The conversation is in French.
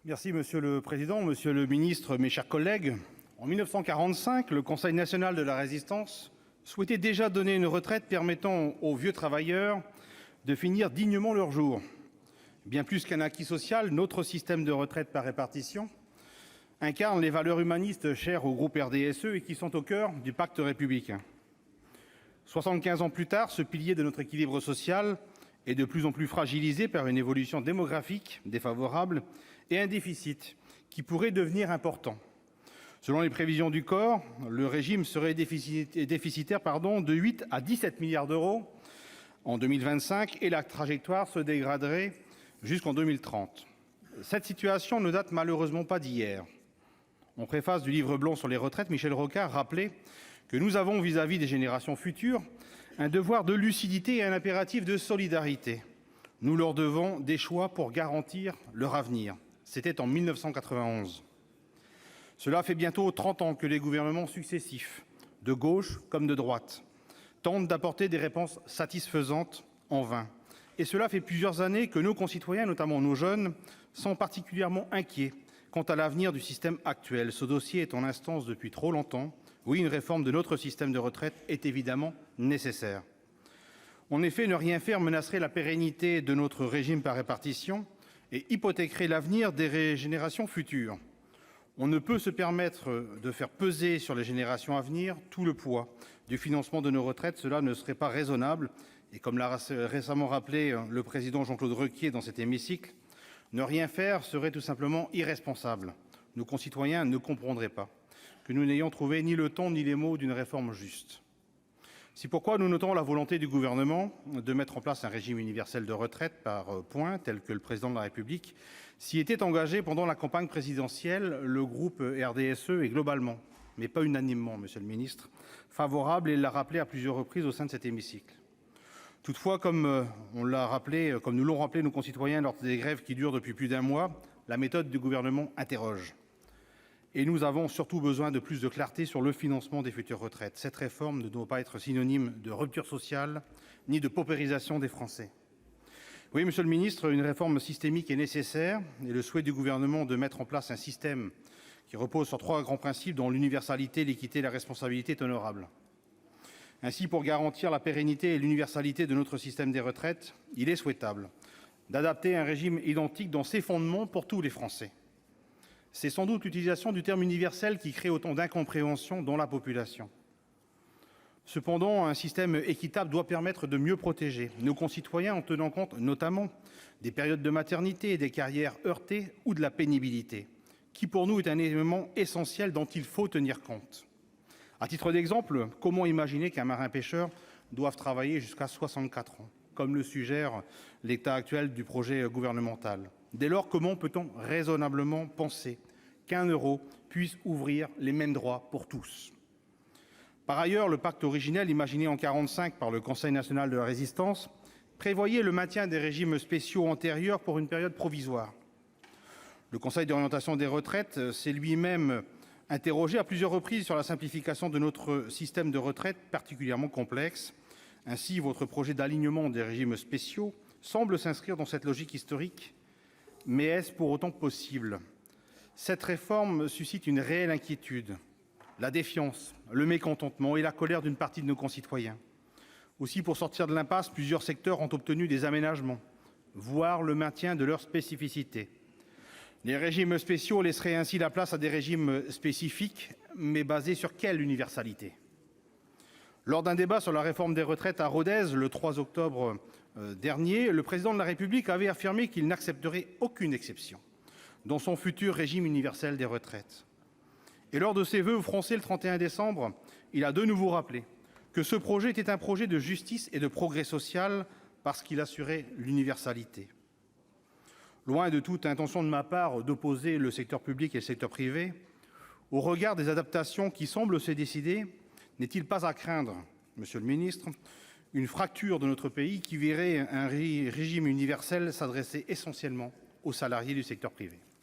Merci Monsieur le Président, Monsieur le Ministre, mes chers collègues. En 1945, le Conseil national de la Résistance souhaitait déjà donner une retraite permettant aux vieux travailleurs de finir dignement leurs jours. Bien plus qu'un acquis social, notre système de retraite par répartition incarne les valeurs humanistes chères au groupe RDSE et qui sont au cœur du pacte républicain. 75 ans plus tard, ce pilier de notre équilibre social est de plus en plus fragilisé par une évolution démographique défavorable et un déficit qui pourrait devenir important. Selon les prévisions du COR, le régime serait déficitaire de 8 à 17 milliards d'euros en 2025 et la trajectoire se dégraderait jusqu'en 2030. Cette situation ne date malheureusement pas d'hier. En préface du livre blanc sur les retraites, Michel Rocard rappelait que nous avons vis-à-vis des générations futures un devoir de lucidité et un impératif de solidarité. Nous leur devons des choix pour garantir leur avenir. C'était en 1991. Cela fait bientôt 30 ans que les gouvernements successifs, de gauche comme de droite, tentent d'apporter des réponses satisfaisantes en vain. Et cela fait plusieurs années que nos concitoyens, notamment nos jeunes, sont particulièrement inquiets quant à l'avenir du système actuel. Ce dossier est en instance depuis trop longtemps. Oui, une réforme de notre système de retraite est évidemment nécessaire. En effet, ne rien faire menacerait la pérennité de notre régime par répartition et hypothéquerait l'avenir des générations futures. On ne peut se permettre de faire peser sur les générations à venir tout le poids du financement de nos retraites. Cela ne serait pas raisonnable. Et comme l'a récemment rappelé le président Jean-Claude Requier dans cet hémicycle, ne rien faire serait tout simplement irresponsable. Nos concitoyens ne comprendraient pas que nous n'ayons trouvé ni le ton ni les mots d'une réforme juste. C'est pourquoi nous notons la volonté du gouvernement de mettre en place un régime universel de retraite par points, tel que le président de la République s'y était engagé pendant la campagne présidentielle. Le groupe RDSE est globalement, mais pas unanimement, monsieur le ministre, favorable et l'a rappelé à plusieurs reprises au sein de cet hémicycle. Toutefois, comme nous l'ont rappelé nos concitoyens lors des grèves qui durent depuis plus d'un mois, la méthode du gouvernement interroge. Et nous avons surtout besoin de plus de clarté sur le financement des futures retraites. Cette réforme ne doit pas être synonyme de rupture sociale ni de paupérisation des Français. Oui, monsieur le ministre, une réforme systémique est nécessaire et le souhait du gouvernement de mettre en place un système qui repose sur 3 grands principes dont l'universalité, l'équité et la responsabilité est honorable. Ainsi, pour garantir la pérennité et l'universalité de notre système des retraites, il est souhaitable d'adapter un régime identique dans ses fondements pour tous les Français. C'est sans doute l'utilisation du terme universel qui crée autant d'incompréhension dans la population. Cependant, un système équitable doit permettre de mieux protéger nos concitoyens en tenant compte notamment des périodes de maternité, des carrières heurtées ou de la pénibilité, qui pour nous est un élément essentiel dont il faut tenir compte. À titre d'exemple, comment imaginer qu'un marin-pêcheur doive travailler jusqu'à 64 ans, comme le suggère l'état actuel du projet gouvernemental? Dès lors, comment peut-on raisonnablement penser qu'un euro puisse ouvrir les mêmes droits pour tous? Par ailleurs, le pacte originel, imaginé en 1945 par le Conseil national de la Résistance, prévoyait le maintien des régimes spéciaux antérieurs pour une période provisoire. Le Conseil d'orientation des retraites s'est lui-même interrogé à plusieurs reprises sur la simplification de notre système de retraite particulièrement complexe. Ainsi, votre projet d'alignement des régimes spéciaux semble s'inscrire dans cette logique historique. Mais est-ce pour autant possible? Cette réforme suscite une réelle inquiétude, la défiance, le mécontentement et la colère d'une partie de nos concitoyens. Aussi, pour sortir de l'impasse, plusieurs secteurs ont obtenu des aménagements, voire le maintien de leurs spécificités. Les régimes spéciaux laisseraient ainsi la place à des régimes spécifiques, mais basés sur quelle universalité? Lors d'un débat sur la réforme des retraites à Rodez, le 3 octobre dernier, le président de la République avait affirmé qu'il n'accepterait aucune exception dans son futur régime universel des retraites. Et lors de ses vœux aux Français le 31 décembre, il a de nouveau rappelé que ce projet était un projet de justice et de progrès social parce qu'il assurait l'universalité. Loin de toute intention de ma part d'opposer le secteur public et le secteur privé, au regard des adaptations qui semblent se décider, n'est-il pas à craindre, monsieur le ministre, une fracture de notre pays qui verrait un régime universel s'adresser essentiellement aux salariés du secteur privé?